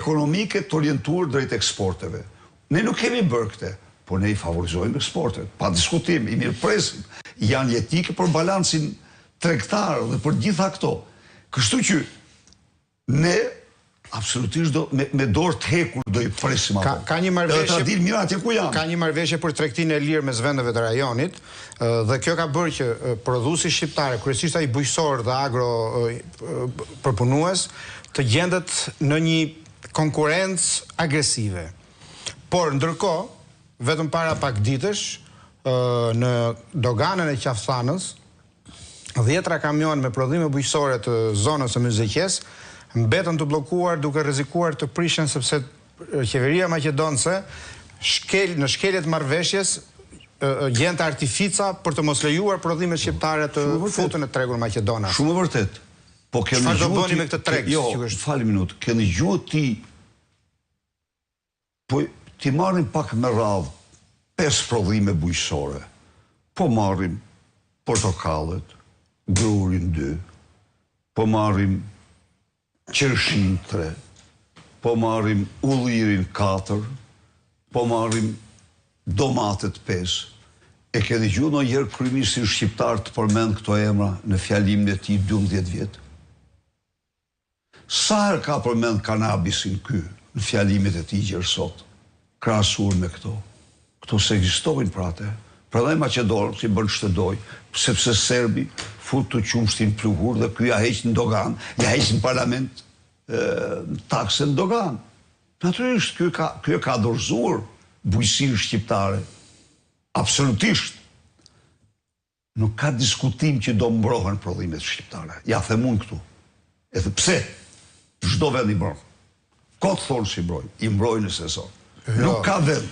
ekonomike të orientuar drejt eksporteve. Ne nuk kemi bërë këte, por ne i favorizojmë eksportet. Pa diskutim, i mirëpresim, janë jetike për balancin tregtar dhe për gjitha këto. Kështu që ne absolutisht me dorë të hekur do i presim ato. Ka një marrëveshje për tregtinë e lirë mes vendeve të rajonit, dhe kjo ka bërë që prodhuesi shqiptare, kryesisht ai bujqësor dhe agro përpunues, të gjendet në një konkurrencë agresive. Por ndërkohë, vetëm para pak ditësh, në doganën e Qafthanës, 10 kamion me prodhime bujqësore të zonës së Myzeqes mbetën të bllokuar duke rrezikuar të prishen sepse qeveria maqedonëse në shkeljet marrëveshjes gjente artifica për të mos lejuar prodhimet shqiptare të futen në tregun maqedonas. Shumë e vërtet. Po çfarë do bëni me këtë treg? Jo, fali minutë, keni gjuhë ti po ti marrim pak me radhë 5 prodhime bujqësore. Po marrim portokallet, grurin 2, po marrim qershin 3, po marrim ullirin 4, po marrim domatet 5. E keni gjuhë ndonjëherë kryeministin shqiptar të përmend këto emra në fjalimin e tij 12 vjet? Sa herë ka përmend kanabisin ky në fjalimet e tij gjersot, krahasuar me këto? Këto se ekzistojnë pra atë. Prandaj Maqedonët si bën shtëdoj, sepse serbi fut të qumshtin pluhur dhe ky ja heq në dogan, ja heq në parlament taksën në dogan. Natyrisht ky ka dorëzuar bujqësinë shqiptare. Absolutisht. Nuk ka diskutim që do mbrohen prodhimet shqiptare. Ja them unë këtu. Edhe pse? Çdo vend i mbron. Kot thonë si mbrojnë, i mbrojnë në sezon. Nuk ka vend.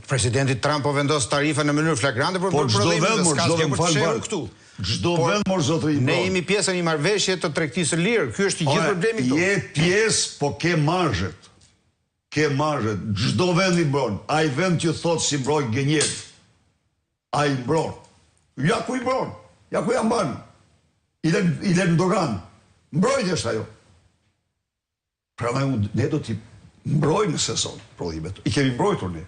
Presidenti Trump po vendos tarifa në mënyrë flagrante për prodhimet dhe s'ka asgjë për të shehur këtu. Çdo vend mor zotëri. Ne jemi pjesë e një marrëveshje të tregtisë lirë. Ky është i gjithë problemi këtu. Je pjesë, po ke marzhet. Ke marzhet. Çdo vend i mbron. Ai vend që thot si mbroj gënjet. Ai mbron. Ja ku i mbron. Ja ku ja mban. I lën në dogan. Mbrojtja është ajo. Prandaj ne do t'i mbrojmë në sezon prodhimet. I kemi mbrojtur ne.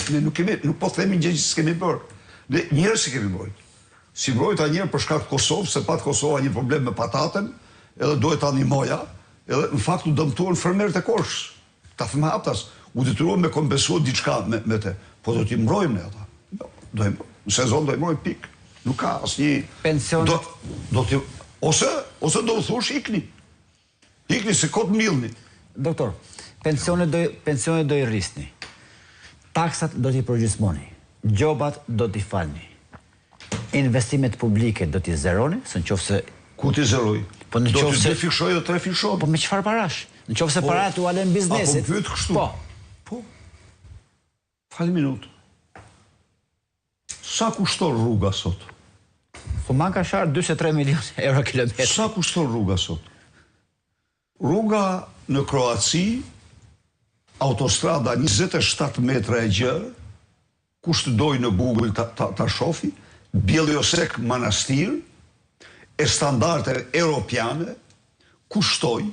Ne nuk po themi gjë që s'kemi bërë. Ne njerëz si kemi mbrojtur. Si mbrojta njerë për shkak të Kosovë, se pat Kosova një problem me pataten, edhe duhet ta animoja, edhe në fakt u dëmtuan fermerët e Korçës. Ta them haptas, u detyruan me kompensuar diçka me te. Po do t'i mbrojmë ne ata. Në sezon do i mbrojmë pik. Nuk ka asnjë pension. Ose do u thush ikni. Ikni se kot mbillni. Doktor, pensionet do i rrisni. Taksat do t'i përgjysmoni. Gjobat do t'i falni. Investimet publike do t'i zeroni, se në qofë se... Ku t'i zeroj? Do t'i defikshoj dhe të refishoj. Po me qëfar parash? Në qofë se parat u alen biznesit... Apo pyet kështu? Po. Fali minutë. Sa kushton rruga sot? Po man ka sharë 23 milion euro kilometri. Sa kushton rruga sot? Rruga në Kroaci, autostrada 27 metra e gjerë, kushtë doj në Google ta shofi, Bjeliosek Manastir, e standarte europiane, kushtoj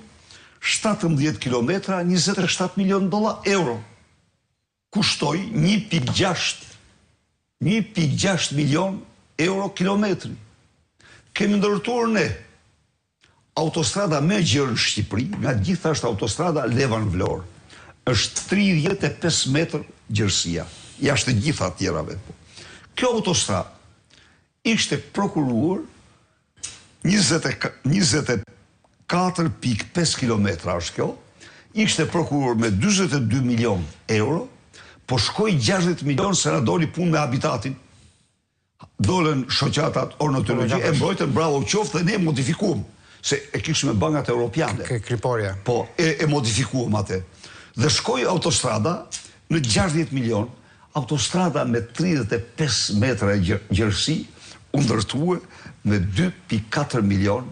17 kilometra, 27 milion euro. Kushtoj 1.6 milion euro kilometri. Kemi ndërtuar ne autostrada me gjerë në Shqipëri, nga gjitha është autostrada Levan-Vlorë. Është 35 metër gjërësia, jashtë gjitha tjerave. Kjo autostrada ishte prokuruar 24.5 kilometra është kjo, ishte prokuruar me 22 milion euro, po shkoj 60 milion se na doli punë me habitatin. Dolen shoqatat ornitologji, e mbrojtën bravo qoftë dhe ne modifikuam, se e kishme me bankat europiane. Kriporja. Po, e modifikuam atë. Dhe shkoj autostrada në 60 milion, autostrada me 35 metra gjërësi, u ndërtue me 2.4 milion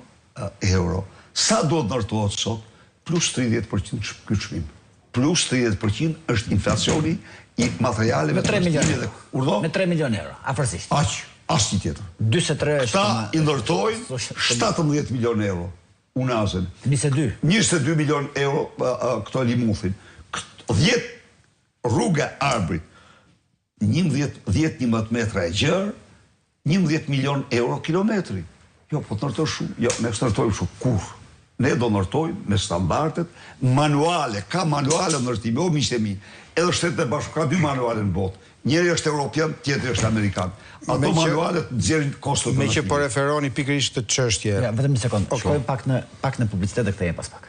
euro. Sa do të ndërtuat sot? Plus 30% çmim. Plus 30% është inflacioni i materialeve. Me 3 milion euro. Me 3 milion euro, afërsisht. Asnjë tjetër. 43 Këta i ndërtojnë 17 milion euro. Unazën. 22 milion euro këto limuthin. 10 rruga Arbrit, 10-11 metra e gjerë, 11 milion euro kilometri. Jo, po të nërtojmë shumë. Jo, ne së nërtojmë shumë. Kur? Ne do nërtojmë me standartet, manuale, ka manuale nërtimi, o miqtë e mi, edhe Shtetet e Bashkuara ka 2 manuale në botë. Njëri është Europian, tjetëri është Amerikan. Ato manualet nxjerrin kostot të Me që po referoni pikërisht të çështje. Ja, vetëm një sekond. Shkojmë pak në publicitet dhe kthehemi pas pak.